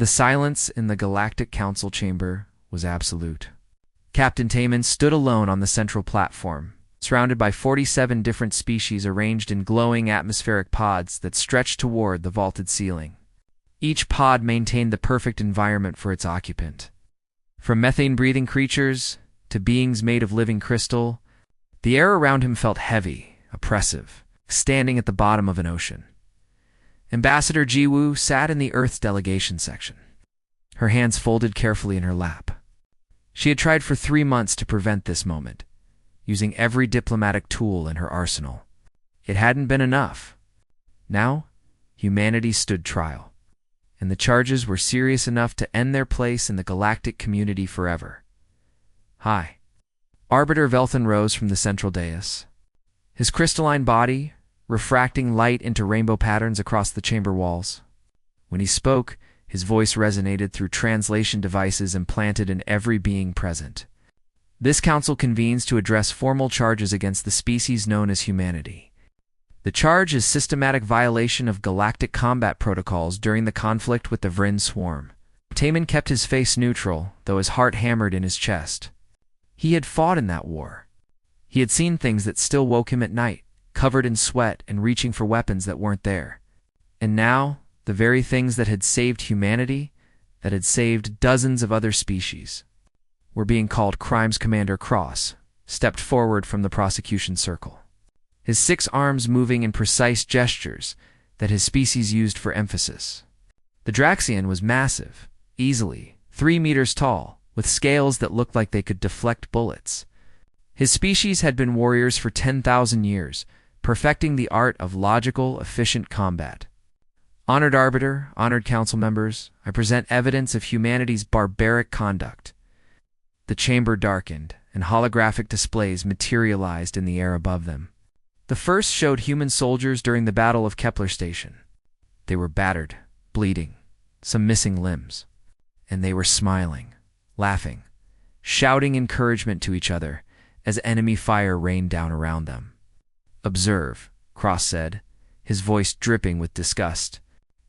The silence in the Galactic Council chamber was absolute. Captain Taman stood alone on the central platform, surrounded by 47 different species arranged in glowing atmospheric pods that stretched toward the vaulted ceiling. Each pod maintained the perfect environment for its occupant. From methane-breathing creatures to beings made of living crystal, the air around him felt heavy, oppressive, standing at the bottom of an ocean. Ambassador Jiwoo sat in the Earth's delegation section, her hands folded carefully in her lap. She had tried for 3 months to prevent this moment, using every diplomatic tool in her arsenal. It hadn't been enough. Now, humanity stood trial, and the charges were serious enough to end their place in the galactic community forever. Hi. Arbiter Velthan rose from the central dais, his crystalline body refracting light into rainbow patterns across the chamber walls. When he spoke, his voice resonated through translation devices implanted in every being present. This council convenes to address formal charges against the species known as humanity. The charge is systematic violation of galactic combat protocols during the conflict with the Vryn swarm. Taman kept his face neutral, though his heart hammered in his chest. He had fought in that war. He had seen things that still woke him at night, covered in sweat and reaching for weapons that weren't there. And now, the very things that had saved humanity, that had saved dozens of other species, were being called crimes. Commander Cross stepped forward from the prosecution circle, his 6 arms moving in precise gestures that his species used for emphasis. The Draxian was massive, easily 3 meters tall, with scales that looked like they could deflect bullets. His species had been warriors for 10,000 years, perfecting the art of logical, efficient combat. Honored Arbiter, honored council members, I present evidence of humanity's barbaric conduct. The chamber darkened, and holographic displays materialized in the air above them. The first showed human soldiers during the Battle of Kepler Station. They were battered, bleeding, some missing limbs. And they were smiling, laughing, shouting encouragement to each other as enemy fire rained down around them. Observe, Cross said, his voice dripping with disgust.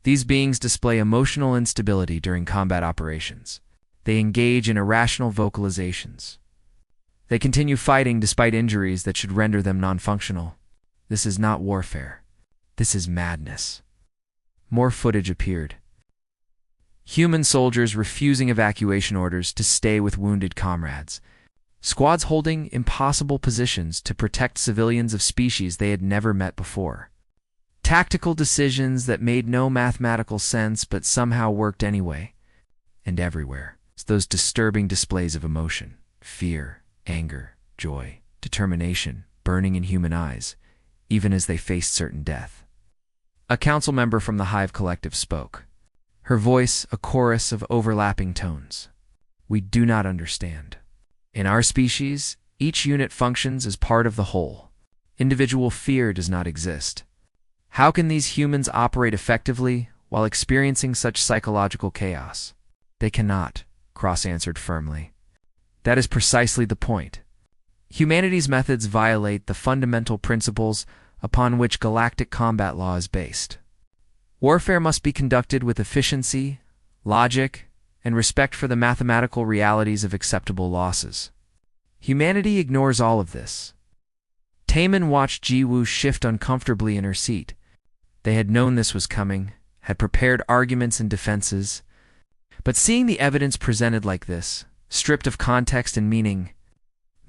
These beings display emotional instability during combat operations. They engage in irrational vocalizations. They continue fighting despite injuries that should render them non-functional. This is not warfare. This is madness. More footage appeared. Human soldiers refusing evacuation orders to stay with wounded comrades. Squads holding impossible positions to protect civilians of species they had never met before. Tactical decisions that made no mathematical sense but somehow worked anyway. And everywhere, those disturbing displays of emotion, fear, anger, joy, determination, burning in human eyes, even as they faced certain death. A council member from the Hive Collective spoke, her voice a chorus of overlapping tones. We do not understand. In our species, each unit functions as part of the whole. Individual fear does not exist. How can these humans operate effectively while experiencing such psychological chaos? They cannot, Cross answered firmly. That is precisely the point. Humanity's methods violate the fundamental principles upon which galactic combat law is based. Warfare must be conducted with efficiency, logic, and respect for the mathematical realities of acceptable losses. Humanity ignores all of this. Taman watched Jiwoo shift uncomfortably in her seat. They had known this was coming, had prepared arguments and defenses, but seeing the evidence presented like this, stripped of context and meaning,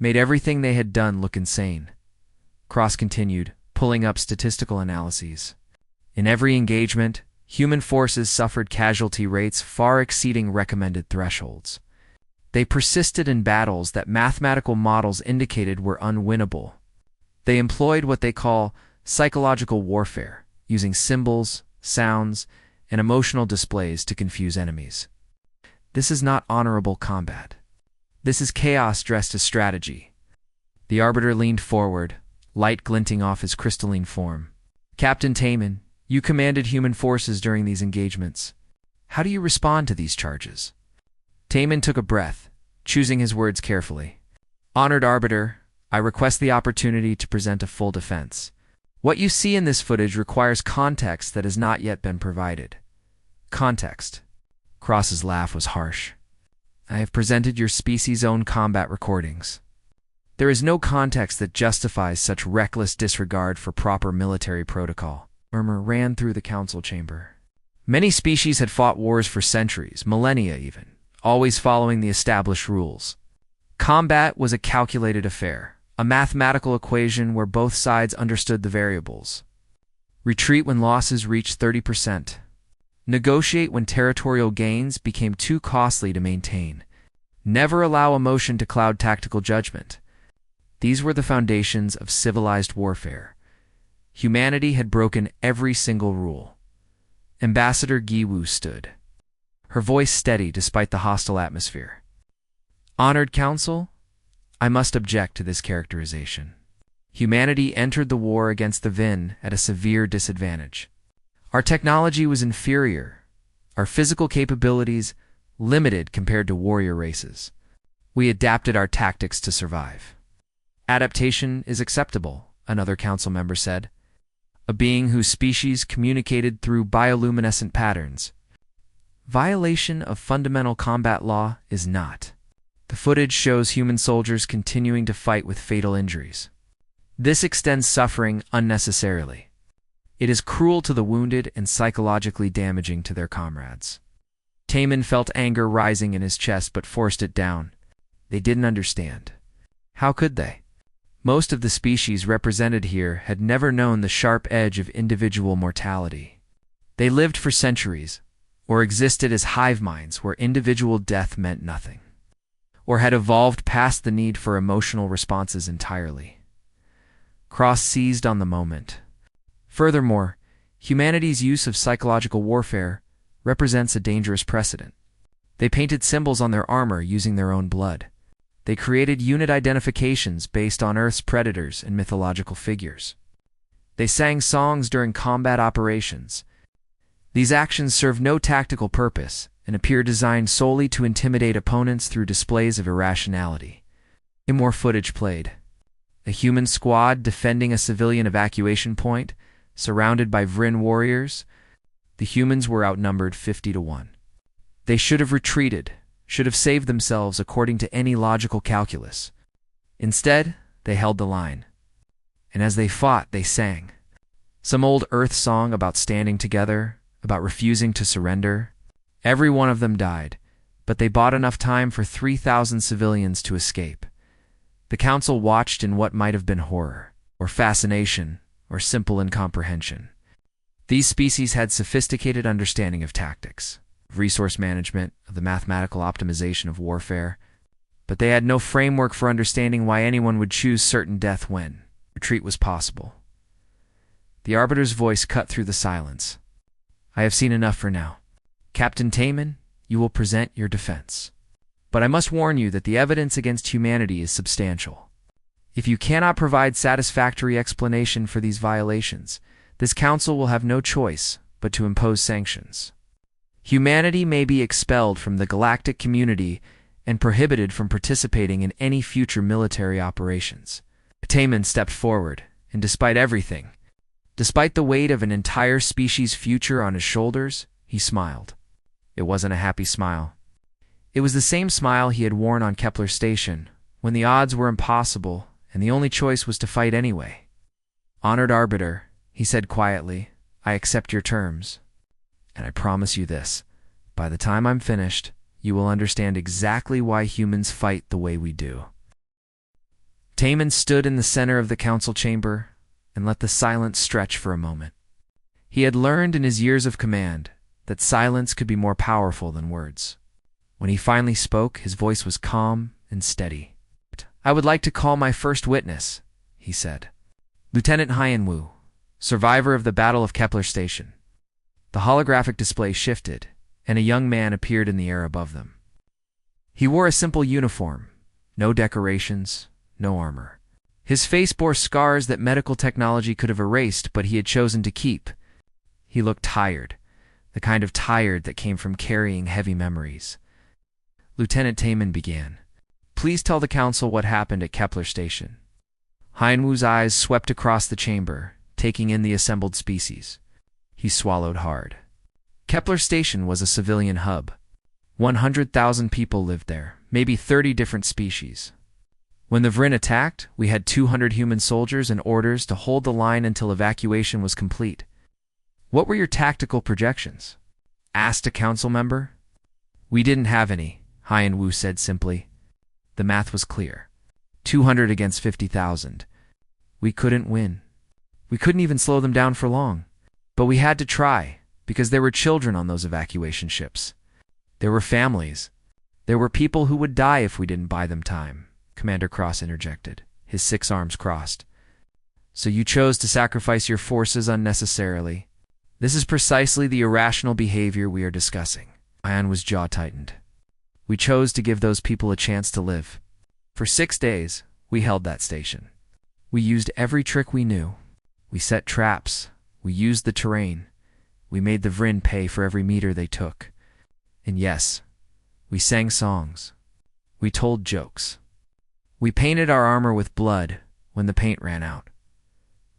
made everything they had done look insane. Cross continued, pulling up statistical analyses. In every engagement, human forces suffered casualty rates far exceeding recommended thresholds. They persisted in battles that mathematical models indicated were unwinnable. They employed what they call psychological warfare, using symbols, sounds, and emotional displays to confuse enemies. This is not honorable combat. This is chaos dressed as strategy. The Arbiter leaned forward, light glinting off his crystalline form. Captain Taman, you commanded human forces during these engagements. How do you respond to these charges? Taman took a breath, choosing his words carefully. Honored Arbiter, I request the opportunity to present a full defense. What you see in this footage requires context that has not yet been provided. Context. Cross's laugh was harsh. I have presented your species' own combat recordings. There is no context that justifies such reckless disregard for proper military protocol. Murmur ran through the council chamber. Many species had fought wars for centuries, millennia even, always following the established rules. Combat was a calculated affair, a mathematical equation where both sides understood the variables. Retreat when losses reached 30%. Negotiate when territorial gains became too costly to maintain. Never allow emotion to cloud tactical judgment. These were the foundations of civilized warfare. Humanity had broken every single rule. Ambassador Giwu stood, her voice steady despite the hostile atmosphere. Honored Council, I must object to this characterization. Humanity entered the war against the Vin at a severe disadvantage. Our technology was inferior, our physical capabilities limited compared to warrior races. We adapted our tactics to survive. Adaptation is acceptable, another council member said. A being whose species communicated through bioluminescent patterns. Violation of fundamental combat law is not. The footage shows human soldiers continuing to fight with fatal injuries. This extends suffering unnecessarily. It is cruel to the wounded and psychologically damaging to their comrades. Taman felt anger rising in his chest but forced it down. They didn't understand. How could they? Most of the species represented here had never known the sharp edge of individual mortality. They lived for centuries, or existed as hive minds where individual death meant nothing, or had evolved past the need for emotional responses entirely. Cross seized on the moment. Furthermore, humanity's use of psychological warfare represents a dangerous precedent. They painted symbols on their armor using their own blood. They created unit identifications based on Earth's predators and mythological figures. They sang songs during combat operations. These actions serve no tactical purpose and appear designed solely to intimidate opponents through displays of irrationality. More footage played. A human squad defending a civilian evacuation point, surrounded by Vrin warriors. The humans were outnumbered 50-1. They should have retreated, should have saved themselves according to any logical calculus. Instead, they held the line. And as they fought, they sang. Some old Earth song about standing together, about refusing to surrender. Every one of them died, but they bought enough time for 3,000 civilians to escape. The council watched in what might have been horror, or fascination, or simple incomprehension. These species had sophisticated understanding of tactics, of resource management, of the mathematical optimization of warfare, but they had no framework for understanding why anyone would choose certain death when retreat was possible. The Arbiter's voice cut through the silence. I have seen enough for now. Captain Taman, you will present your defense. But I must warn you that the evidence against humanity is substantial. If you cannot provide satisfactory explanation for these violations, this council will have no choice but to impose sanctions. Humanity may be expelled from the galactic community and prohibited from participating in any future military operations. Taman stepped forward, and despite everything, despite the weight of an entire species' future on his shoulders, he smiled. It wasn't a happy smile. It was the same smile he had worn on Kepler Station, when the odds were impossible and the only choice was to fight anyway. Honored Arbiter, he said quietly, I accept your terms. And I promise you this, by the time I'm finished, you will understand exactly why humans fight the way we do. Taman stood in the center of the council chamber and let the silence stretch for a moment. He had learned in his years of command that silence could be more powerful than words. When he finally spoke, his voice was calm and steady. I would like to call my first witness, he said. Lieutenant Hyanwu, survivor of the Battle of Kepler Station. The holographic display shifted, and a young man appeared in the air above them. He wore a simple uniform, no decorations, no armor. His face bore scars that medical technology could have erased, but he had chosen to keep. He looked tired, the kind of tired that came from carrying heavy memories. Lieutenant Taman began. Please tell the council what happened at Kepler Station. Hyanwu's eyes swept across the chamber, taking in the assembled species. He swallowed hard. Kepler Station was a civilian hub. 100,000 people lived there, maybe 30 different species. When the Vryn attacked, we had 200 human soldiers and orders to hold the line until evacuation was complete. What were your tactical projections? Asked a council member. We didn't have any, Hyan Wu said simply. The math was clear. 200 against 50,000. We couldn't win. We couldn't even slow them down for long. But we had to try, because there were children on those evacuation ships. There were families. There were people who would die if we didn't buy them time, Commander Cross interjected, his 6 arms crossed. So you chose to sacrifice your forces unnecessarily. This is precisely the irrational behavior we are discussing. Hyan's jaw tightened. We chose to give those people a chance to live. For 6 days, we held that station. We used every trick we knew. We set traps. We used the terrain. We made the Vryn pay for every meter they took. And yes, we sang songs. We told jokes. We painted our armor with blood when the paint ran out.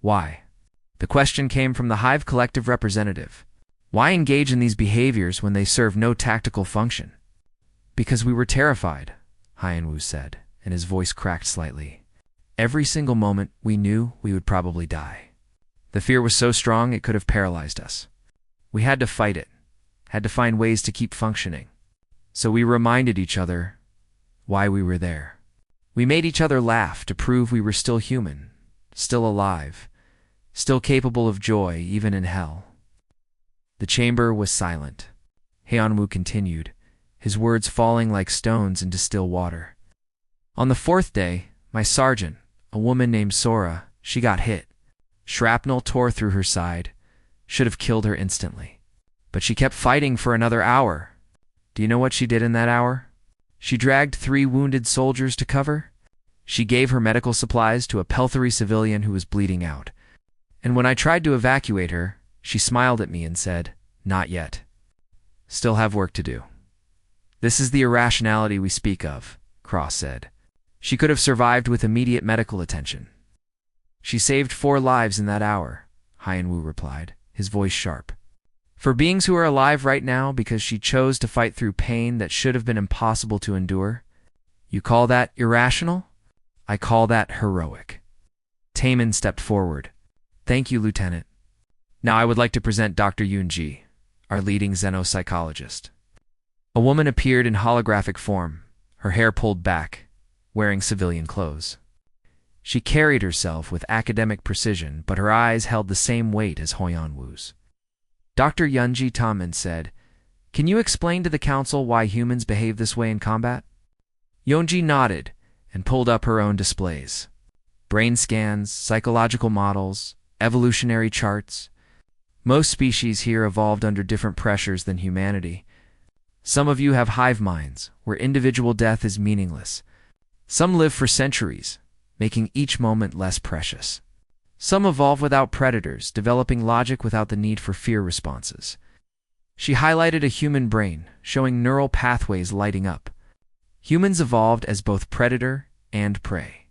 Why? The question came from the Hive Collective representative. Why engage in these behaviors when they serve no tactical function? Because we were terrified, Hyan Wu said, and his voice cracked slightly. Every single moment we knew we would probably die. The fear was so strong it could have paralyzed us. We had to fight it, had to find ways to keep functioning. So we reminded each other why we were there. We made each other laugh to prove we were still human, still alive, still capable of joy even in hell. The chamber was silent. Hyan Wu continued, his words falling like stones into still water. On the 4th day, my sergeant, a woman named Sora, she got hit. Shrapnel tore through her side. Should have killed her instantly. But she kept fighting for another hour. Do you know what she did in that hour? She dragged 3 wounded soldiers to cover. She gave her medical supplies to a Pelthery civilian who was bleeding out. And when I tried to evacuate her, she smiled at me and said, "Not yet. Still have work to do." This is the irrationality we speak of, Cross said. She could have survived with immediate medical attention. She saved 4 lives in that hour, Hyan Wu replied, his voice sharp. For beings who are alive right now because she chose to fight through pain that should have been impossible to endure, you call that irrational? I call that heroic. Taemin stepped forward. Thank you, Lieutenant. Now I would like to present Dr. Yunji, our leading xenopsychologist. A woman appeared in holographic form, her hair pulled back, wearing civilian clothes. She carried herself with academic precision, but her eyes held the same weight as Hyan Wu's. Dr. Yunji Taemin said, "Can you explain to the council why humans behave this way in combat?" Yunji nodded and pulled up her own displays. Brain scans, psychological models, evolutionary charts. Most species here evolved under different pressures than humanity. Some of you have hive minds, where individual death is meaningless. Some live for centuries, making each moment less precious. Some evolve without predators, developing logic without the need for fear responses. She highlighted a human brain, showing neural pathways lighting up. Humans evolved as both predator and prey.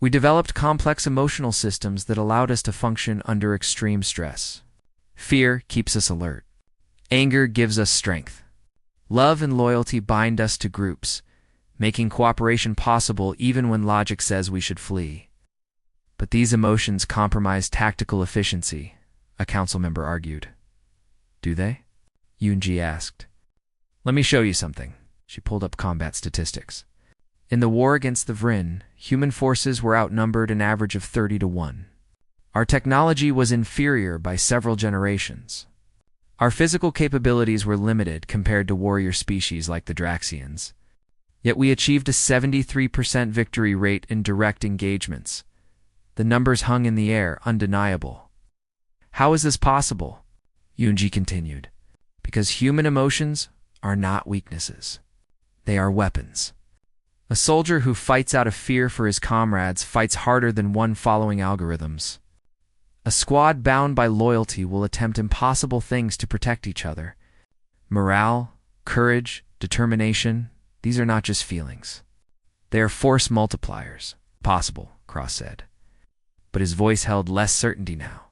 We developed complex emotional systems that allowed us to function under extreme stress. Fear keeps us alert. Anger gives us strength. Love and loyalty bind us to groups, making cooperation possible even when logic says we should flee. But these emotions compromise tactical efficiency, a council member argued. Do they? Yunji asked. Let me show you something. She pulled up combat statistics. In the war against the Vryn, human forces were outnumbered an average of 30-1. Our technology was inferior by several generations. Our physical capabilities were limited compared to warrior species like the Draxians. Yet we achieved a 73% victory rate in direct engagements. The numbers hung in the air, undeniable. How is this possible? Yunji continued. Because human emotions are not weaknesses. They are weapons. A soldier who fights out of fear for his comrades fights harder than one following algorithms. A squad bound by loyalty will attempt impossible things to protect each other. Morale, courage, determination, these are not just feelings. They are force multipliers. Possible, Cross said. But his voice held less certainty now.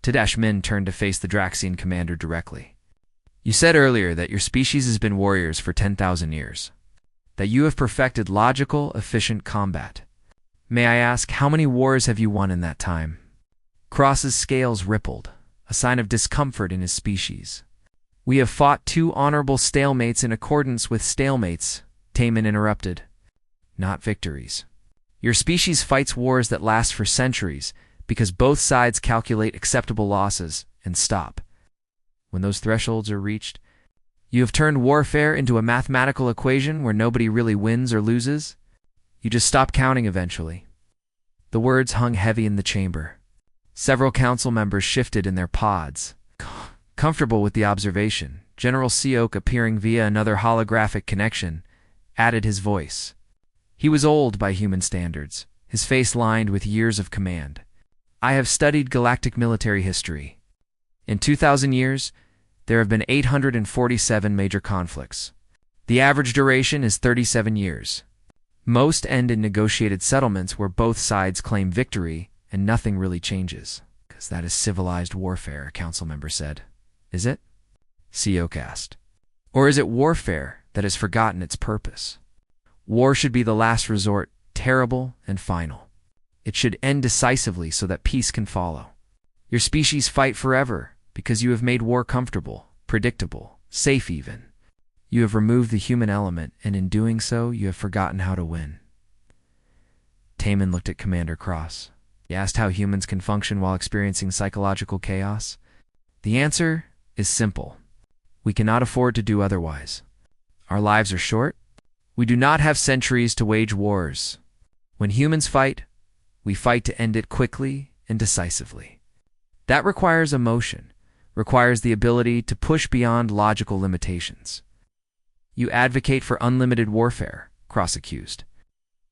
Tadash Min turned to face the Draxian commander directly. You said earlier that your species has been warriors for 10,000 years, that you have perfected logical, efficient combat. May I ask, how many wars have you won in that time? Cross's scales rippled, a sign of discomfort in his species. We have fought 2 honorable stalemates in accordance with stalemates, Taman interrupted. Not victories. Your species fights wars that last for centuries because both sides calculate acceptable losses and stop. When those thresholds are reached, you have turned warfare into a mathematical equation where nobody really wins or loses. You just stop counting eventually. The words hung heavy in the chamber. Several council members shifted in their pods. Comfortable with the observation, General Seok, appearing via another holographic connection, added his voice. He was old by human standards, his face lined with years of command. I have studied galactic military history. In 2,000 years, there have been 847 major conflicts. The average duration is 37 years. Most end in negotiated settlements where both sides claim victory and nothing really changes. Because that is civilized warfare, a council member said. Is it? Seok asked. Or is it warfare that has forgotten its purpose? War should be the last resort, terrible and final. It should end decisively so that peace can follow. Your species fight forever because you have made war comfortable, predictable, safe even. You have removed the human element, and in doing so, you have forgotten how to win. Taman looked at Commander Cross. He asked how humans can function while experiencing psychological chaos. The answer is simple. We cannot afford to do otherwise. Our lives are short. We do not have centuries to wage wars. When humans fight, we fight to end it quickly and decisively. That requires emotion, requires the ability to push beyond logical limitations. You advocate for unlimited warfare, Cross accused.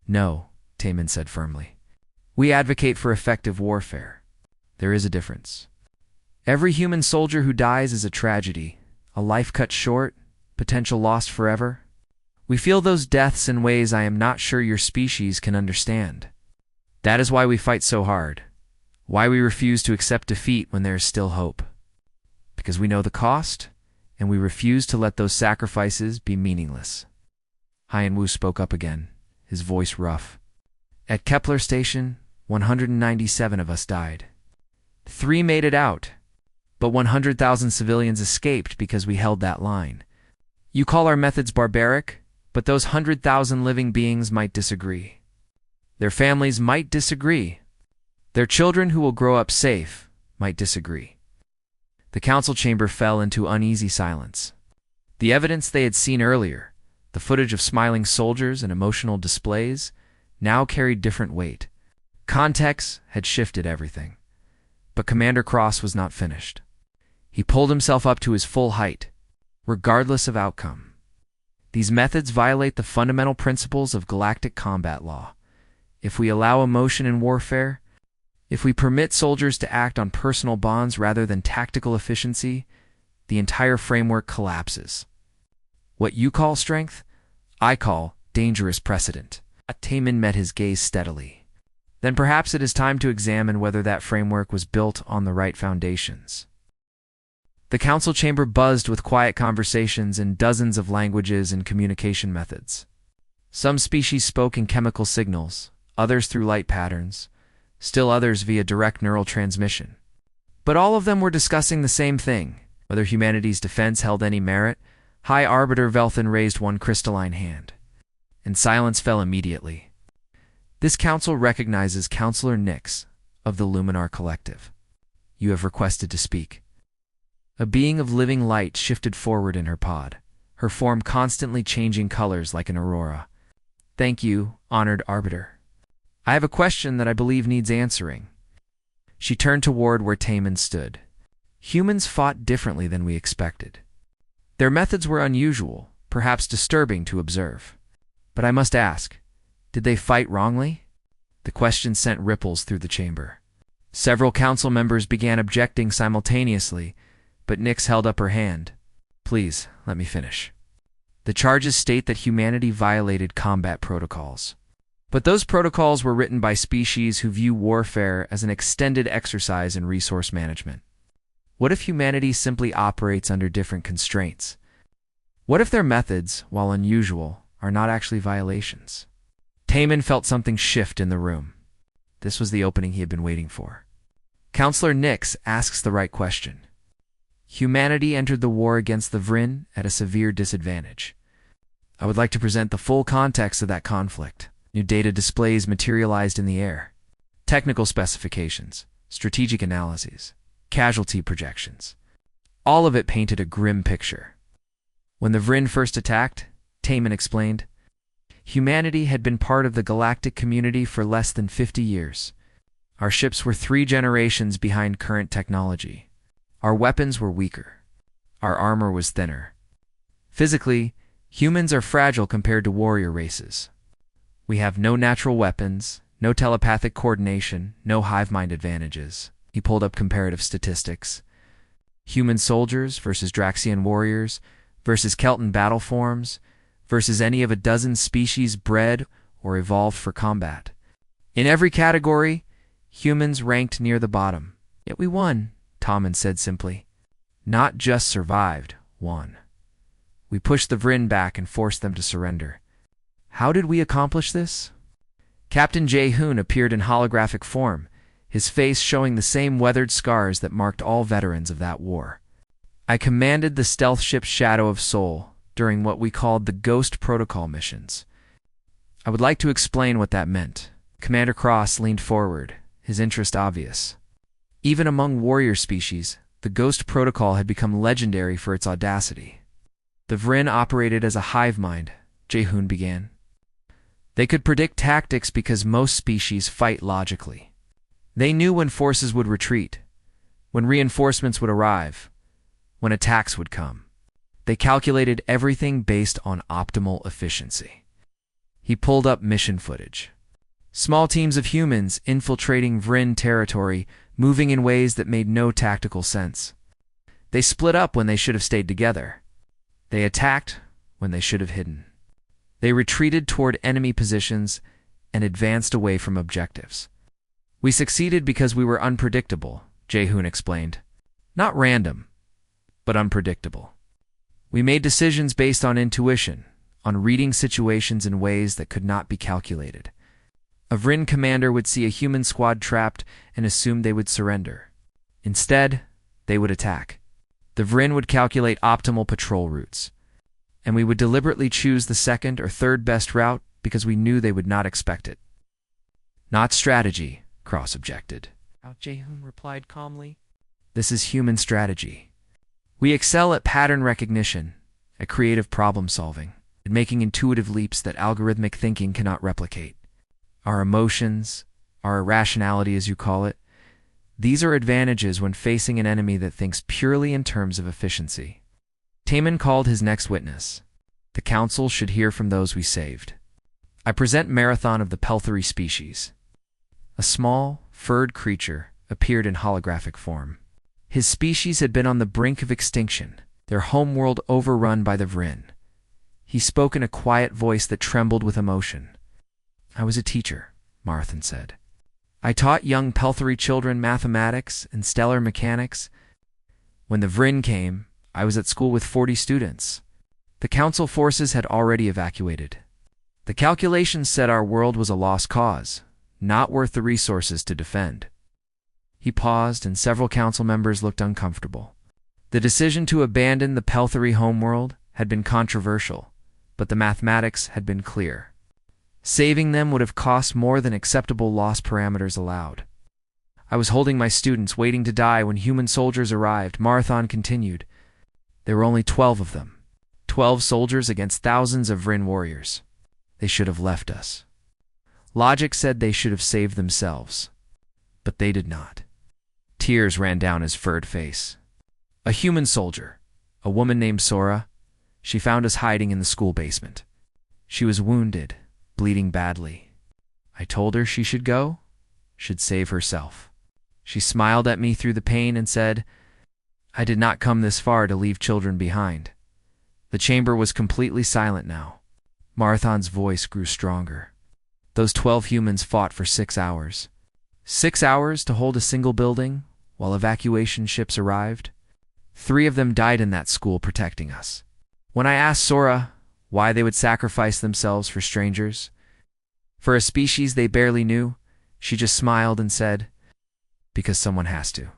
No, Taman said firmly. We advocate for effective warfare. There is a difference. Every human soldier who dies is a tragedy, a life cut short, potential lost forever. We feel those deaths in ways I am not sure your species can understand. That is why we fight so hard, why we refuse to accept defeat when there is still hope. Because we know the cost, and we refuse to let those sacrifices be meaningless. Hyan Wu spoke up again, his voice rough. At Kepler Station, 197 of us died. 3 made it out, but 100,000 civilians escaped because we held that line. You call our methods barbaric, but those 100,000 living beings might disagree. Their families might disagree. Their children who will grow up safe might disagree. The council chamber fell into uneasy silence. The evidence they had seen earlier, the footage of smiling soldiers and emotional displays, now carried different weight. Context had shifted everything. But Commander Cross was not finished. He pulled himself up to his full height, regardless of outcome. These methods violate the fundamental principles of galactic combat law. If we allow emotion in warfare, if we permit soldiers to act on personal bonds rather than tactical efficiency, the entire framework collapses. What you call strength, I call dangerous precedent. Taman met his gaze steadily. Then perhaps it is time to examine whether that framework was built on the right foundations. The council chamber buzzed with quiet conversations in dozens of languages and communication methods. Some species spoke in chemical signals, others through light patterns, still others via direct neural transmission. But all of them were discussing the same thing, whether humanity's defense held any merit. High Arbiter Velthan raised one crystalline hand, and silence fell immediately. This council recognizes Counselor Nix of the Luminar Collective. You have requested to speak. A being of living light shifted forward in her pod, her form constantly changing colors like an aurora. Thank you, honored Arbiter. I have a question that I believe needs answering. She turned toward where Taman stood. Humans fought differently than we expected. Their methods were unusual, perhaps disturbing to observe. But I must ask, did they fight wrongly? The question sent ripples through the chamber. Several council members began objecting simultaneously, but Nix held up her hand. Please, let me finish. The charges state that humanity violated combat protocols. But those protocols were written by species who view warfare as an extended exercise in resource management. What if humanity simply operates under different constraints? What if their methods, while unusual, are not actually violations? Taman felt something shift in the room. This was the opening he had been waiting for. Counselor Nix asks the right question. Humanity entered the war against the Vryn at a severe disadvantage. I would like to present the full context of that conflict. New data displays materialized in the air. Technical specifications, strategic analyses, casualty projections. All of it painted a grim picture. When the Vryn first attacked, Taman explained, humanity had been part of the galactic community for less than 50 years. Our ships were 3 generations behind current technology. Our weapons were weaker. Our armor was thinner. Physically, humans are fragile compared to warrior races. We have no natural weapons, no telepathic coordination, no hive mind advantages. He pulled up comparative statistics. Human soldiers versus Draxian warriors versus Kelton battle forms versus any of a dozen species bred or evolved for combat. In every category, humans ranked near the bottom. Yet we won, Taman said simply. Not just survived, won. We pushed the Vryn back and forced them to surrender. How did we accomplish this? Captain Jae-hoon appeared in holographic form, his face showing the same weathered scars that marked all veterans of that war. I commanded the stealth ship Shadow of Soul during what we called the Ghost Protocol missions. I would like to explain what that meant. Commander Cross leaned forward, his interest obvious. Even among warrior species, the Ghost Protocol had become legendary for its audacity. The Vryn operated as a hive mind, Jae-hoon began. They could predict tactics because most species fight logically. They knew when forces would retreat, when reinforcements would arrive, when attacks would come. They calculated everything based on optimal efficiency. He pulled up mission footage. Small teams of humans infiltrating Vryn territory, moving in ways that made no tactical sense. They split up when they should have stayed together. They attacked when they should have hidden. They retreated toward enemy positions and advanced away from objectives. We succeeded because we were unpredictable, Jae-hoon explained. Not random, but unpredictable. We made decisions based on intuition, on reading situations in ways that could not be calculated. A Vryn commander would see a human squad trapped and assume they would surrender. Instead, they would attack. The Vryn would calculate optimal patrol routes, and we would deliberately choose the second or third best route because we knew they would not expect it. Not strategy, Cross objected. Jae-hoon replied calmly. This is human strategy. We excel at pattern recognition, at creative problem solving, at making intuitive leaps that algorithmic thinking cannot replicate. Our emotions, our irrationality as you call it, these are advantages when facing an enemy that thinks purely in terms of efficiency. Taman called his next witness. The council should hear from those we saved. I present Marathon of the Pelthery species. A small, furred creature appeared in holographic form. His species had been on the brink of extinction, their homeworld overrun by the Vryn. He spoke in a quiet voice that trembled with emotion. I was a teacher, Marthan said. I taught young Pelthery children mathematics and stellar mechanics. When the Vryn came, I was at school with 40 students. The council forces had already evacuated. The calculations said our world was a lost cause, not worth the resources to defend. He paused, and several council members looked uncomfortable. The decision to abandon the Pelthery homeworld had been controversial, but the mathematics had been clear. Saving them would have cost more than acceptable loss parameters allowed. I was holding my students, waiting to die when human soldiers arrived, Marathon continued. There were only 12 of them. 12 soldiers against thousands of Vryn warriors. They should have left us. Logic said they should have saved themselves, but they did not. Tears ran down his furred face. A human soldier, a woman named Sora, she found us hiding in the school basement. She was wounded, bleeding badly. I told her she should go, should save herself. She smiled at me through the pain and said, I did not come this far to leave children behind. The chamber was completely silent now. Marathon's voice grew stronger. Those 12 humans fought for 6 hours. 6 hours to hold a single building, while evacuation ships arrived. 3 of them died in that school protecting us. When I asked Sora why they would sacrifice themselves for strangers, for a species they barely knew, she just smiled and said, "Because someone has to."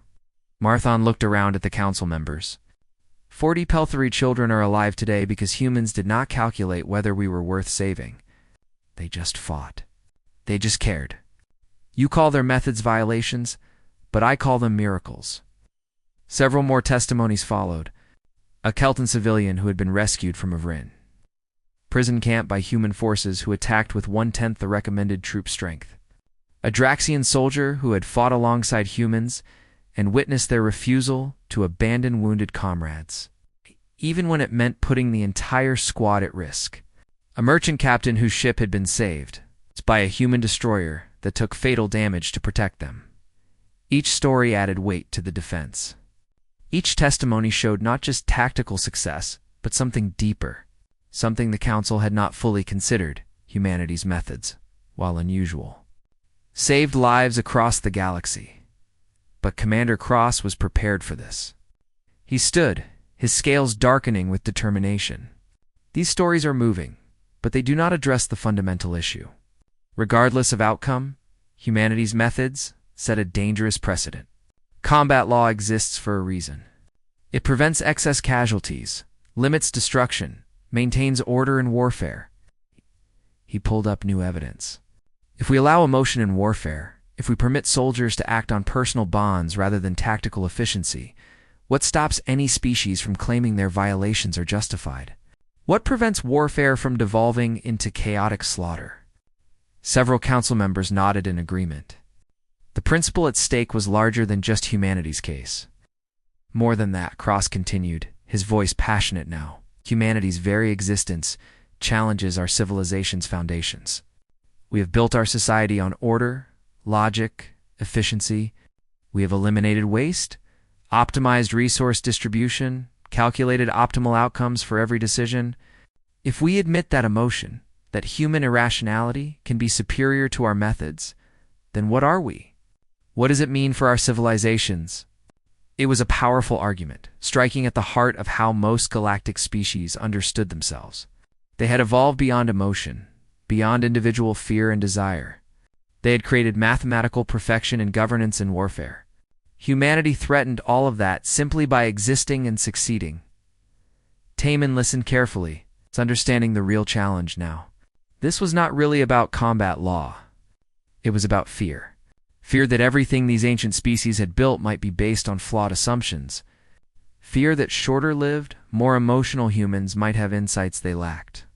Marthon looked around at the council members. 40 Pelthari children are alive today because humans did not calculate whether we were worth saving. They just fought. They just cared. You call their methods violations, but I call them miracles. Several more testimonies followed. A Kelton civilian who had been rescued from a Vryn prison camp by human forces who attacked with 1/10 the recommended troop strength. A Draxian soldier who had fought alongside humans and witnessed their refusal to abandon wounded comrades, even when it meant putting the entire squad at risk. A merchant captain whose ship had been saved by a human destroyer that took fatal damage to protect them. Each story added weight to the defense. Each testimony showed not just tactical success, but something deeper, something the Council had not fully considered: humanity's methods, while unusual, saved lives across the galaxy. But Commander Cross was prepared for this. He stood, his scales darkening with determination. These stories are moving, but they do not address the fundamental issue. Regardless of outcome, humanity's methods set a dangerous precedent. Combat law exists for a reason. It prevents excess casualties, limits destruction, maintains order in warfare. He pulled up new evidence. If we allow emotion in warfare, if we permit soldiers to act on personal bonds rather than tactical efficiency, what stops any species from claiming their violations are justified? What prevents warfare from devolving into chaotic slaughter? Several council members nodded in agreement. The principle at stake was larger than just humanity's case. More than that, Cross continued, his voice passionate now. Humanity's very existence challenges our civilization's foundations. We have built our society on order, logic, efficiency. We have eliminated waste, optimized resource distribution, calculated optimal outcomes for every decision. If we admit that emotion, that human irrationality can be superior to our methods, then what are we? What does it mean for our civilizations? It was a powerful argument, striking at the heart of how most galactic species understood themselves. They had evolved beyond emotion, beyond individual fear and desire. They had created mathematical perfection in governance and warfare. Humanity threatened all of that simply by existing and succeeding. Taman listened carefully, understanding the real challenge now. This was not really about combat law. It was about fear. Fear that everything these ancient species had built might be based on flawed assumptions. Fear that shorter-lived, more emotional humans might have insights they lacked.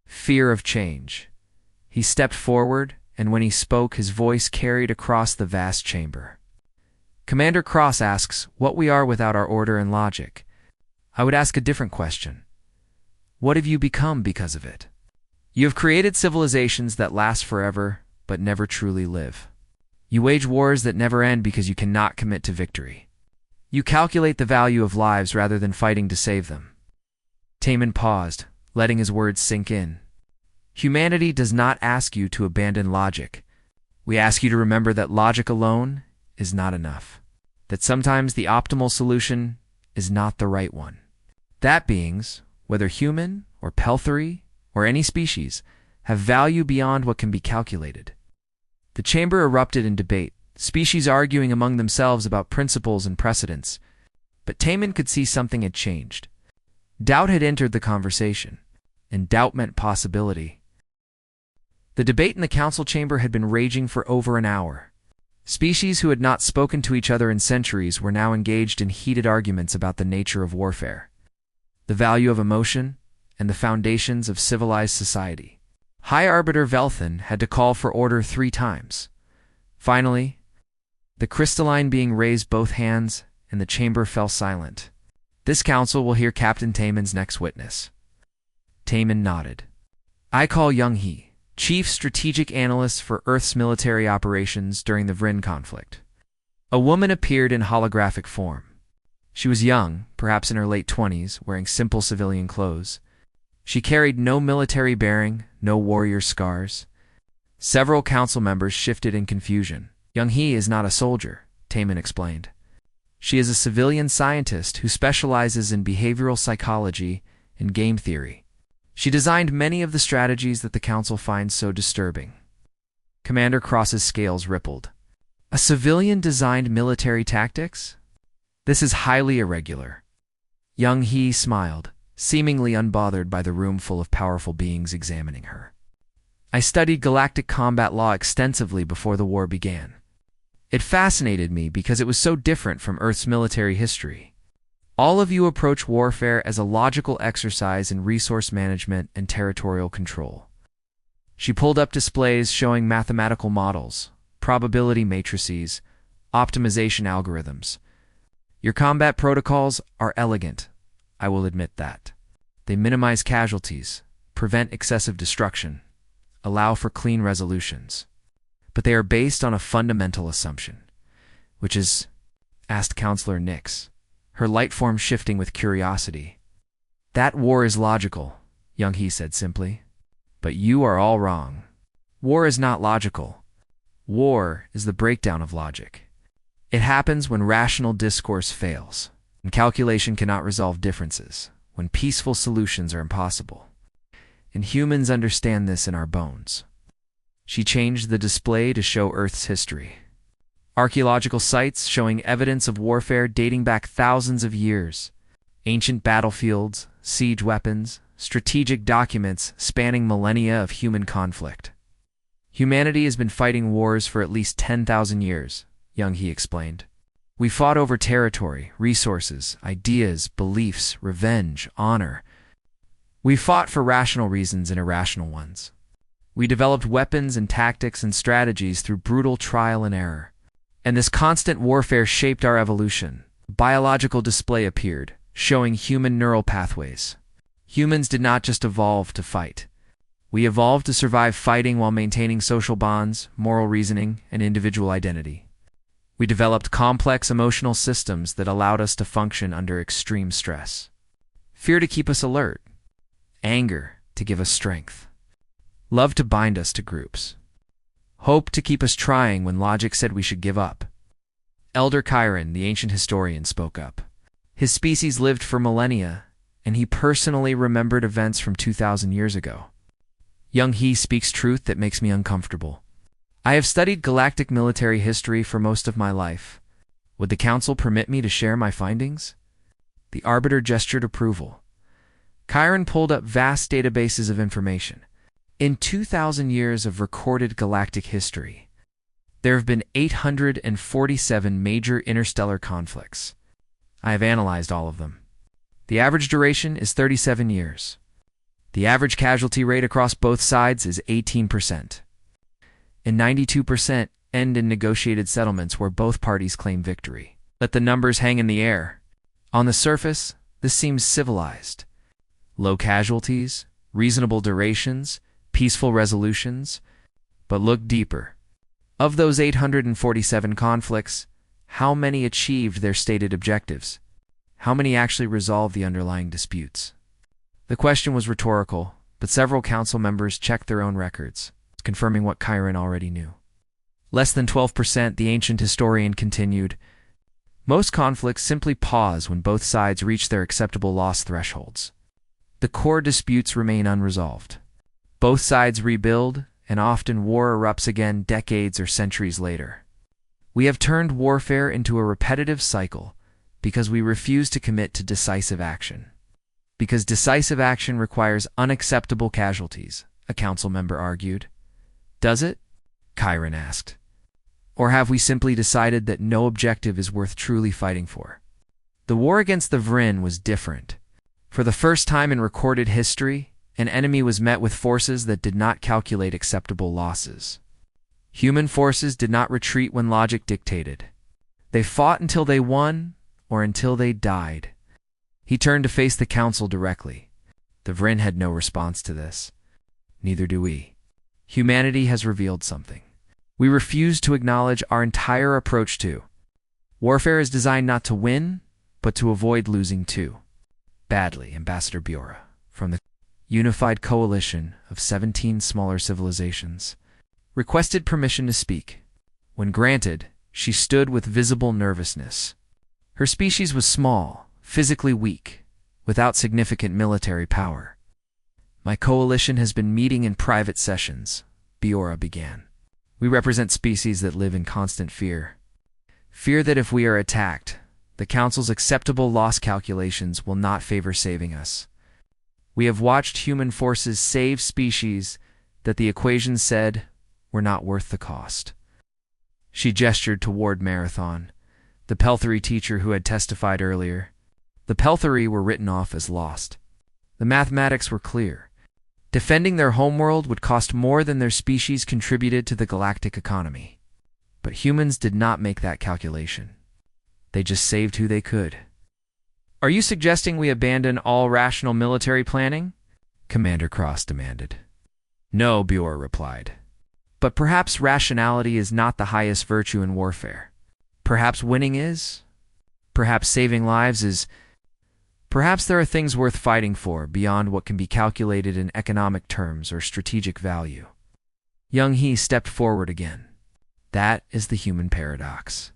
Fear of change. He stepped forward, and when he spoke, his voice carried across the vast chamber. Commander Cross asks what we are without our order and logic. I would ask a different question. What have you become because of it? You have created civilizations that last forever, but never truly live. You wage wars that never end because you cannot commit to victory. You calculate the value of lives rather than fighting to save them. Taman paused, letting his words sink in. Humanity does not ask you to abandon logic. We ask you to remember that logic alone is not enough. That sometimes the optimal solution is not the right one. That beings, whether human or Pelthari or any species, have value beyond what can be calculated. The chamber erupted in debate, species arguing among themselves about principles and precedents. But Taman could see something had changed. Doubt had entered the conversation, and doubt meant possibility. The debate in the council chamber had been raging for over an hour. Species who had not spoken to each other in centuries were now engaged in heated arguments about the nature of warfare, the value of emotion, and the foundations of civilized society. High Arbiter Velthan had to call for order 3 times. Finally, the crystalline being raised both hands, and the chamber fell silent. This council will hear Captain Taman's next witness. Taman nodded. I call Young Hee, Chief Strategic Analyst for Earth's military operations during the Vryn conflict. A woman appeared in holographic form. She was young, perhaps in her late 20s, wearing simple civilian clothes. She carried no military bearing, no warrior scars. Several council members shifted in confusion. Young Hee is not a soldier, Taman explained. She is a civilian scientist who specializes in behavioral psychology and game theory. She designed many of the strategies that the Council finds so disturbing. Commander Cross's scales rippled. A civilian designed military tactics? This is highly irregular. Young He smiled, seemingly unbothered by the room full of powerful beings examining her. I studied galactic combat law extensively before the war began. It fascinated me because it was so different from Earth's military history. All of you approach warfare as a logical exercise in resource management and territorial control. She pulled up displays showing mathematical models, probability matrices, optimization algorithms. Your combat protocols are elegant, I will admit that. They minimize casualties, prevent excessive destruction, allow for clean resolutions. But they are based on a fundamental assumption, which is, asked Counselor Nix, her light form shifting with curiosity. That war is logical, Young He said simply. But you are all wrong. War is not logical. War is the breakdown of logic. It happens when rational discourse fails, when calculation cannot resolve differences, when peaceful solutions are impossible. And humans understand this in our bones. She changed the display to show Earth's history. Archaeological sites showing evidence of warfare dating back thousands of years. Ancient battlefields, siege weapons, strategic documents spanning millennia of human conflict. Humanity has been fighting wars for at least 10,000 years, Young He explained. We fought over territory, resources, ideas, beliefs, revenge, honor. We fought for rational reasons and irrational ones. We developed weapons and tactics and strategies through brutal trial and error. And this constant warfare shaped our evolution. A biological display appeared, showing human neural pathways. Humans did not just evolve to fight. We evolved to survive fighting while maintaining social bonds, moral reasoning, and individual identity. We developed complex emotional systems that allowed us to function under extreme stress. Fear to keep us alert. Anger to give us strength. Love to bind us to groups. Hope to keep us trying when logic said we should give up. Elder Chiron, the ancient historian, spoke up. His species lived for millennia, and he personally remembered events from 2,000 years ago. Young He speaks truth that makes me uncomfortable. I have studied galactic military history for most of my life. Would the Council permit me to share my findings? The Arbiter gestured approval. Chiron pulled up vast databases of information. In 2,000 years of recorded galactic history, there have been 847 major interstellar conflicts. I have analyzed all of them. The average duration is 37 years. The average casualty rate across both sides is 18%. And 92% end in negotiated settlements where both parties claim victory. Let the numbers hang in the air. On the surface, this seems civilized. Low casualties, reasonable durations, peaceful resolutions. But look deeper. Of those 847 conflicts, how many achieved their stated objectives? How many actually resolved the underlying disputes? The question was rhetorical, but several council members checked their own records, confirming what Chiron already knew. Less than 12%, the ancient historian continued. Most conflicts simply pause when both sides reach their acceptable loss thresholds. The core disputes remain unresolved. Both sides rebuild, and often war erupts again decades or centuries later. We have turned warfare into a repetitive cycle because we refuse to commit to decisive action. Because decisive action requires unacceptable casualties, a council member argued. Does it? Chiron asked. Or have we simply decided that no objective is worth truly fighting for? The war against the Vryn was different. For the first time in recorded history, an enemy was met with forces that did not calculate acceptable losses. Human forces did not retreat when logic dictated. They fought until they won, or until they died. He turned to face the council directly. The Vryn had no response to this. Neither do we. Humanity has revealed something. We refuse to acknowledge our entire approach to. Warfare is designed not to win, but to avoid losing too. Badly, Ambassador Biora, from the Unified Coalition of 17 smaller civilizations, requested permission to speak. When granted, she stood with visible nervousness. Her species was small, physically weak, without significant military power. "My coalition has been meeting in private sessions," Biora began. "We represent species that live in constant fear. Fear that if we are attacked, the Council's acceptable loss calculations will not favor saving us. We have watched human forces save species that the equations said were not worth the cost." She gestured toward Marathon, the Pelthari teacher who had testified earlier. The Pelthari were written off as lost. The mathematics were clear. Defending their homeworld would cost more than their species contributed to the galactic economy. But humans did not make that calculation. They just saved who they could. "Are you suggesting we abandon all rational military planning?" Commander Cross demanded. "No," Bior replied. "But perhaps rationality is not the highest virtue in warfare. Perhaps winning is. Perhaps saving lives is. Perhaps there are things worth fighting for beyond what can be calculated in economic terms or strategic value." Young He stepped forward again. "That is the human paradox.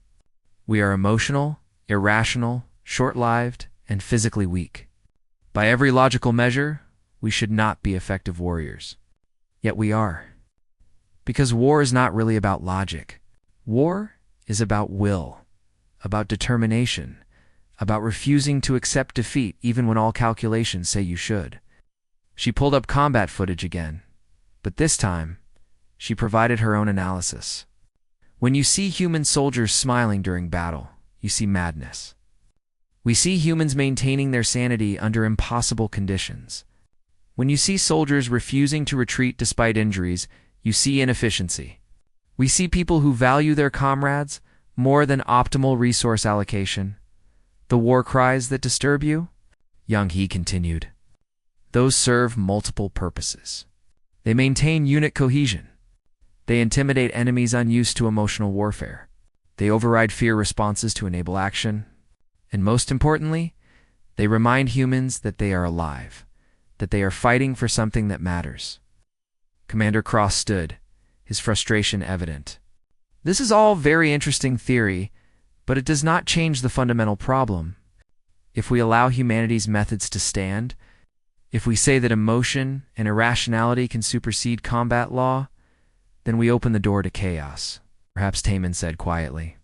We are emotional, irrational, short-lived, and physically weak. By every logical measure, we should not be effective warriors. Yet we are. Because war is not really about logic. War is about will, about determination, about refusing to accept defeat even when all calculations say you should." She pulled up combat footage again, but this time, she provided her own analysis. "When you see human soldiers smiling during battle, you see madness. We see humans maintaining their sanity under impossible conditions. When you see soldiers refusing to retreat despite injuries, you see inefficiency. We see people who value their comrades more than optimal resource allocation. The war cries that disturb you?" Young He continued. "Those serve multiple purposes. They maintain unit cohesion. They intimidate enemies unused to emotional warfare. They override fear responses to enable action. And most importantly, they remind humans that they are alive, that they are fighting for something that matters." Commander Cross stood, his frustration evident. "This is all very interesting theory, but it does not change the fundamental problem. If we allow humanity's methods to stand, if we say that emotion and irrationality can supersede combat law, then we open the door to chaos," perhaps Taman said quietly.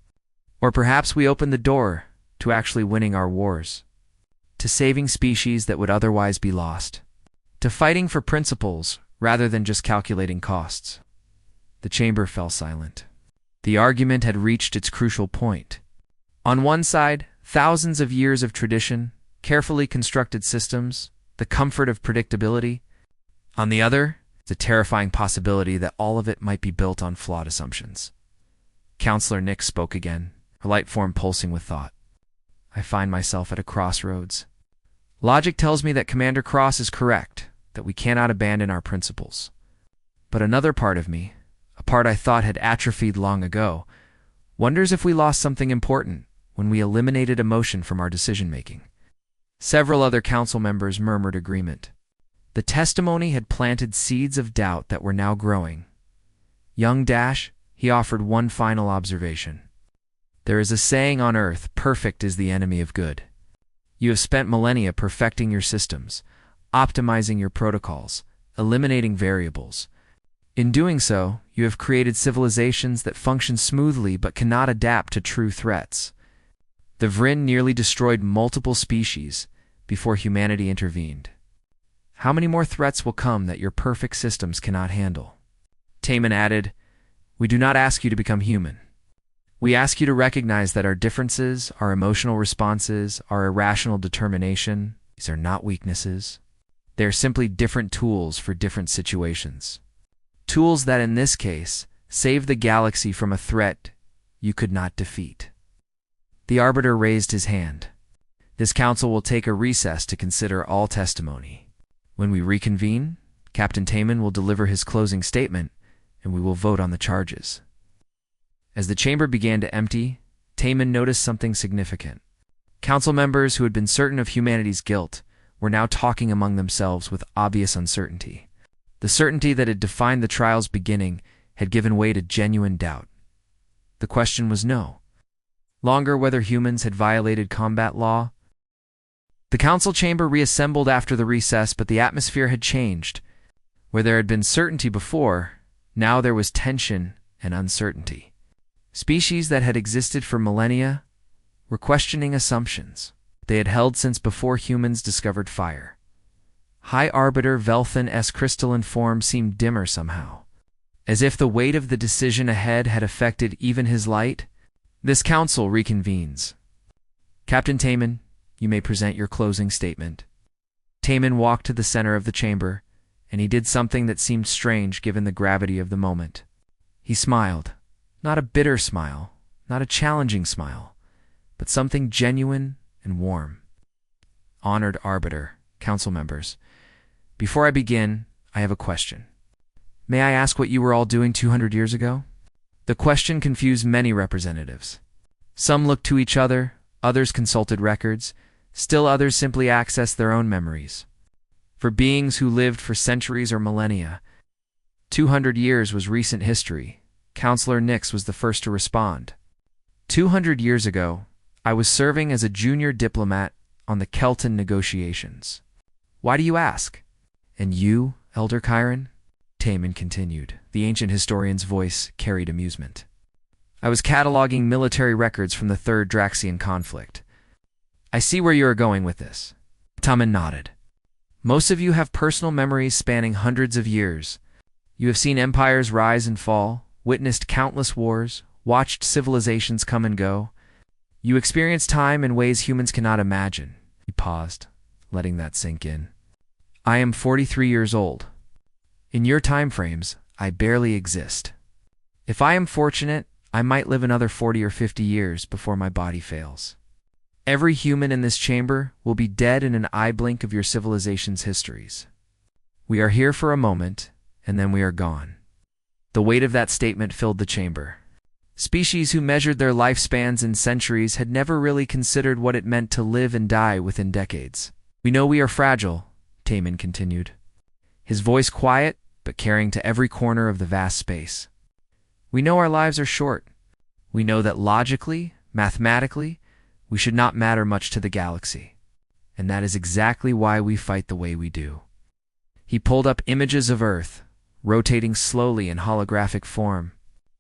"Or perhaps we open the door to actually winning our wars, to saving species that would otherwise be lost, to fighting for principles rather than just calculating costs." The chamber fell silent. The argument had reached its crucial point. On one side, thousands of years of tradition, carefully constructed systems, the comfort of predictability. On the other, the terrifying possibility that all of it might be built on flawed assumptions. Counselor Nick spoke again, her light form pulsing with thought. "I find myself at a crossroads. Logic tells me that Commander Cross is correct, that we cannot abandon our principles. But another part of me, a part I thought had atrophied long ago, wonders if we lost something important when we eliminated emotion from our decision-making." Several other council members murmured agreement. The testimony had planted seeds of doubt that were now growing. Young Dash, he offered one final observation. "There is a saying on Earth, perfect is the enemy of good. You have spent millennia perfecting your systems, optimizing your protocols, eliminating variables. In doing so, you have created civilizations that function smoothly but cannot adapt to true threats. The Vryn nearly destroyed multiple species before humanity intervened. How many more threats will come that your perfect systems cannot handle?" Taman added, "We do not ask you to become human. We ask you to recognize that our differences, our emotional responses, our irrational determination, these are not weaknesses. They are simply different tools for different situations. Tools that, in this case, save the galaxy from a threat you could not defeat." The Arbiter raised his hand. "This council will take a recess to consider all testimony. When we reconvene, Captain Taman will deliver his closing statement, and we will vote on the charges." As the chamber began to empty, Taman noticed something significant. Council members who had been certain of humanity's guilt were now talking among themselves with obvious uncertainty. The certainty that had defined the trial's beginning had given way to genuine doubt. The question was no. longer whether humans had violated combat law. The council chamber reassembled after the recess, but the atmosphere had changed. Where there had been certainty before, now there was tension and uncertainty. Species that had existed for millennia were questioning assumptions they had held since before humans discovered fire. High Arbiter Velthan-S crystalline form seemed dimmer somehow, as if the weight of the decision ahead had affected even his light. This council reconvenes. Captain Taman, you may present your closing statement. Taman walked to the center of the chamber, and he did something that seemed strange given the gravity of the moment. He smiled. Not a bitter smile, not a challenging smile, but something genuine and warm. Honored Arbiter, council members, before I begin, I have a question. May I ask what you were all doing 200 years ago? The question confused many representatives. Some looked to each other, others consulted records, still others simply accessed their own memories. For beings who lived for centuries or millennia, 200 years was recent history. Counselor Nix was the first to respond. 200 years ago, I was serving as a junior diplomat on the Kelton negotiations. Why do you ask? And you, Elder Chiron? Taman continued. The ancient historian's voice carried amusement. I was cataloging military records from the Third Draxian conflict. I see where you are going with this. Taman nodded. Most of you have personal memories spanning hundreds of years. You have seen empires rise and fall, witnessed countless wars, watched civilizations come and go. You experience time in ways humans cannot imagine. He paused, letting that sink in. I am 43 years old. In your time frames, I barely exist. If I am fortunate, I might live another 40 or 50 years before my body fails. Every human in this chamber will be dead in an eye blink of your civilization's histories. We are here for a moment, and then we are gone. The weight of that statement filled the chamber. Species who measured their lifespans in centuries had never really considered what it meant to live and die within decades. We know we are fragile, Taman continued, his voice quiet but carrying to every corner of the vast space. We know our lives are short. We know that logically, mathematically, we should not matter much to the galaxy. And that is exactly why we fight the way we do. He pulled up images of Earth, rotating slowly in holographic form.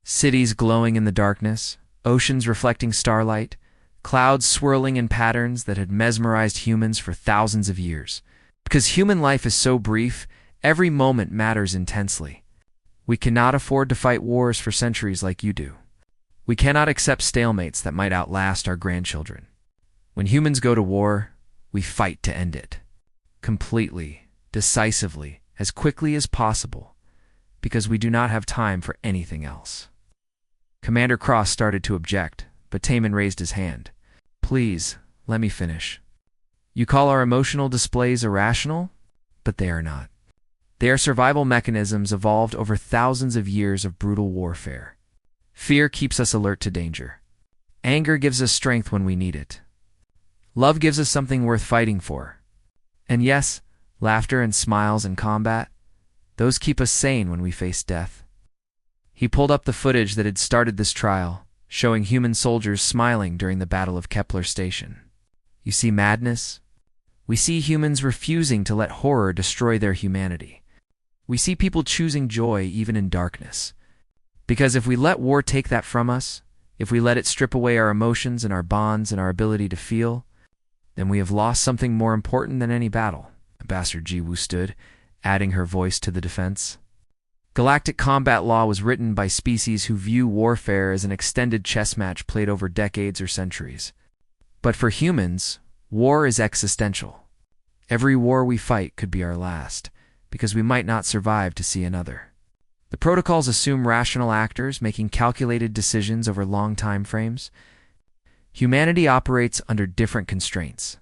Cities glowing in the darkness, oceans reflecting starlight, clouds swirling in patterns that had mesmerized humans for thousands of years. Because human life is so brief, every moment matters intensely. We cannot afford to fight wars for centuries like you do. We cannot accept stalemates that might outlast our grandchildren. When humans go to war, we fight to end it. Completely, decisively, as quickly as possible, because we do not have time for anything else. Commander Cross started to object, but Taman raised his hand. Please, let me finish. You call our emotional displays irrational? But they are not. They are survival mechanisms evolved over thousands of years of brutal warfare. Fear keeps us alert to danger. Anger gives us strength when we need it. Love gives us something worth fighting for. And yes, laughter and smiles in combat, those keep us sane when we face death. He pulled up the footage that had started this trial, showing human soldiers smiling during the Battle of Kepler Station. You see madness? We see humans refusing to let horror destroy their humanity. We see people choosing joy even in darkness. Because if we let war take that from us, if we let it strip away our emotions and our bonds and our ability to feel, then we have lost something more important than any battle. Ambassador Jiwoo stood, adding her voice to the defense. Galactic combat law was written by species who view warfare as an extended chess match played over decades or centuries. But for humans, war is existential. Every war we fight could be our last, because we might not survive to see another. The protocols assume rational actors making calculated decisions over long time frames. Humanity operates under different constraints.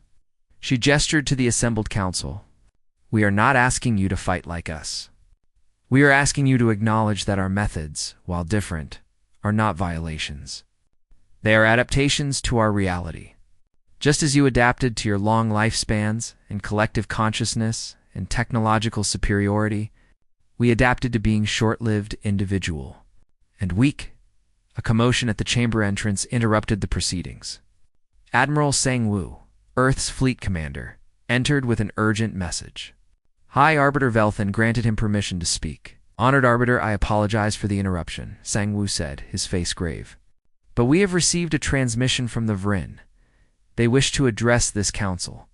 She gestured to the assembled council. We are not asking you to fight like us. We are asking you to acknowledge that our methods, while different, are not violations. They are adaptations to our reality. Just as you adapted to your long lifespans and collective consciousness and technological superiority, we adapted to being short-lived individual and weak, A commotion at the chamber entrance interrupted the proceedings. Admiral Sang-woo, Earth's fleet commander, entered with an urgent message. High Arbiter Velthan granted him permission to speak. "Honored Arbiter, I apologize for the interruption," Sang-woo said, his face grave. "But we have received a transmission from the Vrin. They wish to address this council."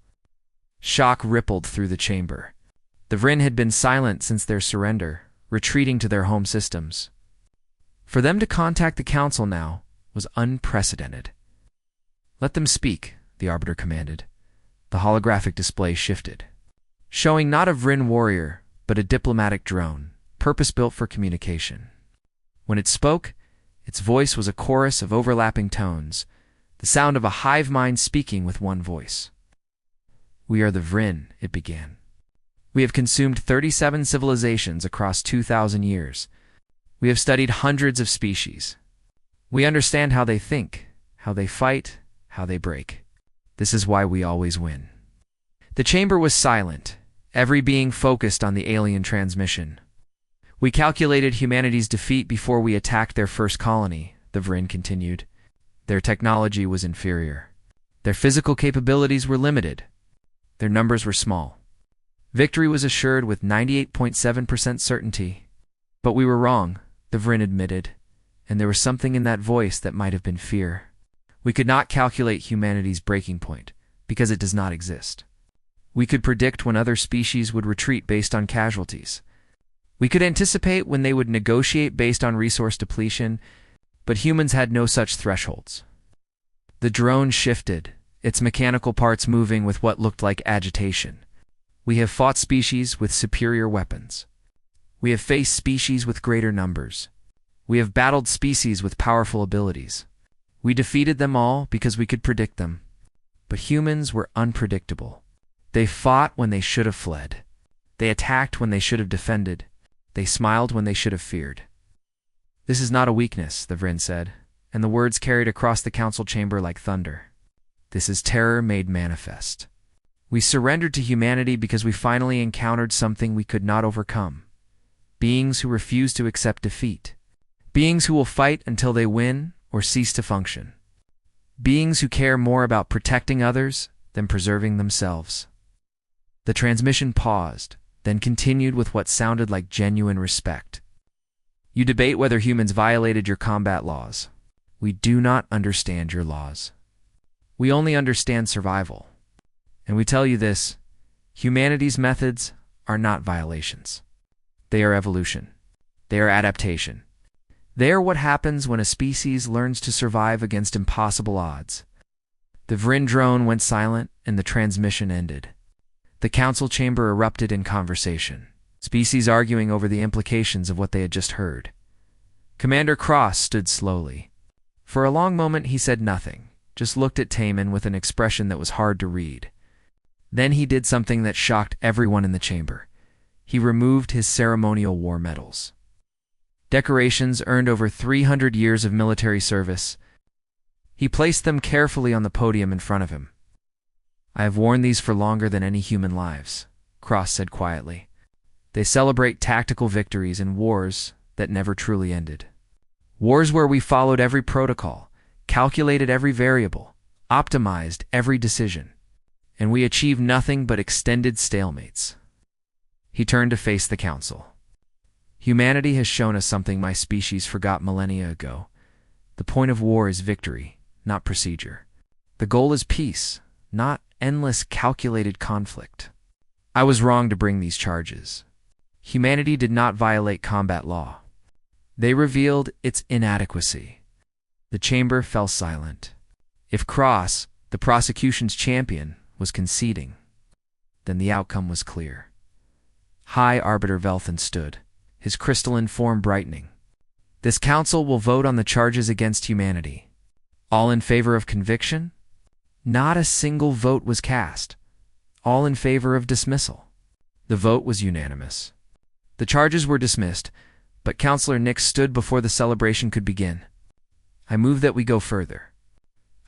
Shock rippled through the chamber. The Vrin had been silent since their surrender, retreating to their home systems. For them to contact the council now was unprecedented. "Let them speak," the Arbiter commanded. The holographic display shifted, showing not a Vrin warrior, but a diplomatic drone, purpose-built for communication. When it spoke, its voice was a chorus of overlapping tones, the sound of a hive mind speaking with one voice. "We are the Vrin," it began. "We have consumed 37 civilizations across 2,000 years. We have studied hundreds of species. We understand how they think, how they fight, how they break. This is why we always win." The chamber was silent, every being focused on the alien transmission. "We calculated humanity's defeat before we attacked their first colony," the Vrin continued. "Their technology was inferior. Their physical capabilities were limited. Their numbers were small. Victory was assured with 98.7% certainty. But we were wrong," the Vrin admitted, and there was something in that voice that might have been fear. "We could not calculate humanity's breaking point, because it does not exist. We could predict when other species would retreat based on casualties. We could anticipate when they would negotiate based on resource depletion, but humans had no such thresholds." The drone shifted, its mechanical parts moving with what looked like agitation. "We have fought species with superior weapons. We have faced species with greater numbers. We have battled species with powerful abilities. We defeated them all because we could predict them. But humans were unpredictable. They fought when they should have fled. They attacked when they should have defended. They smiled when they should have feared." "This is not a weakness," the Vrin said, and the words carried across the council chamber like thunder. "This is terror made manifest. We surrendered to humanity because we finally encountered something we could not overcome. Beings who refuse to accept defeat. Beings who will fight until they win or cease to function. Beings who care more about protecting others than preserving themselves." The transmission paused, then continued with what sounded like genuine respect. "You debate whether humans violated your combat laws. We do not understand your laws. We only understand survival. And we tell you this, humanity's methods are not violations. They are evolution. They are adaptation. They are what happens when a species learns to survive against impossible odds." The Vrin drone went silent, and the transmission ended. The council chamber erupted in conversation, species arguing over the implications of what they had just heard. Commander Cross stood slowly. For a long moment he said nothing, just looked at Taman with an expression that was hard to read. Then he did something that shocked everyone in the chamber. He removed his ceremonial war medals. Decorations earned over 300 years of military service. He placed them carefully on the podium in front of him. "I have worn these for longer than any human lives," Cross said quietly. "They celebrate tactical victories in wars that never truly ended. Wars where we followed every protocol, calculated every variable, optimized every decision, and we achieved nothing but extended stalemates." He turned to face the council. "Humanity has shown us something my species forgot millennia ago. The point of war is victory, not procedure. The goal is peace, not endless calculated conflict. I was wrong to bring these charges. Humanity did not violate combat law. They revealed its inadequacy." The chamber fell silent. If Cross, the prosecution's champion, was conceding, then the outcome was clear. High Arbiter Velthan stood, his crystalline form brightening. "This council will vote on the charges against humanity. All in favor of conviction?" Not a single vote was cast. All in favor of dismissal. The vote was unanimous. The charges were dismissed, but Counselor Nix stood before the celebration could begin. "I move that we go further.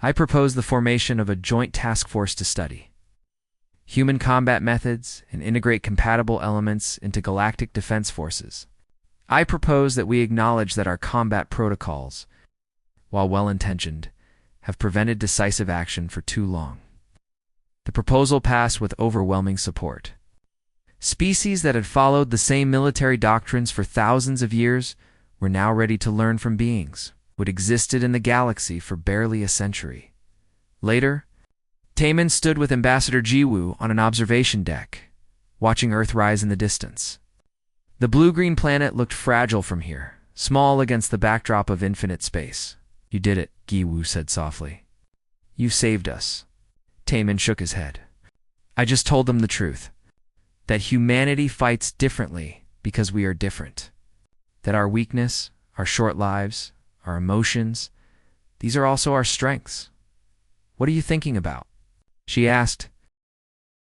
I propose the formation of a joint task force to study human combat methods and integrate compatible elements into galactic defense forces. I propose that we acknowledge that our combat protocols, while well-intentioned, have prevented decisive action for too long. The proposal passed with overwhelming support. Species that had followed the same military doctrines for thousands of years were now ready to learn from beings who had existed in the galaxy for barely a century. Later, Taman stood with Ambassador Jiwoo on an observation deck, watching Earth rise in the distance. The blue-green planet looked fragile from here, small against the backdrop of infinite space. "You did it," Jiwoo said softly. "You saved us." Taman shook his head. "I just told them the truth. That humanity fights differently because we are different. That our weakness, our short lives, our emotions, these are also our strengths. What are you thinking about?" she asked,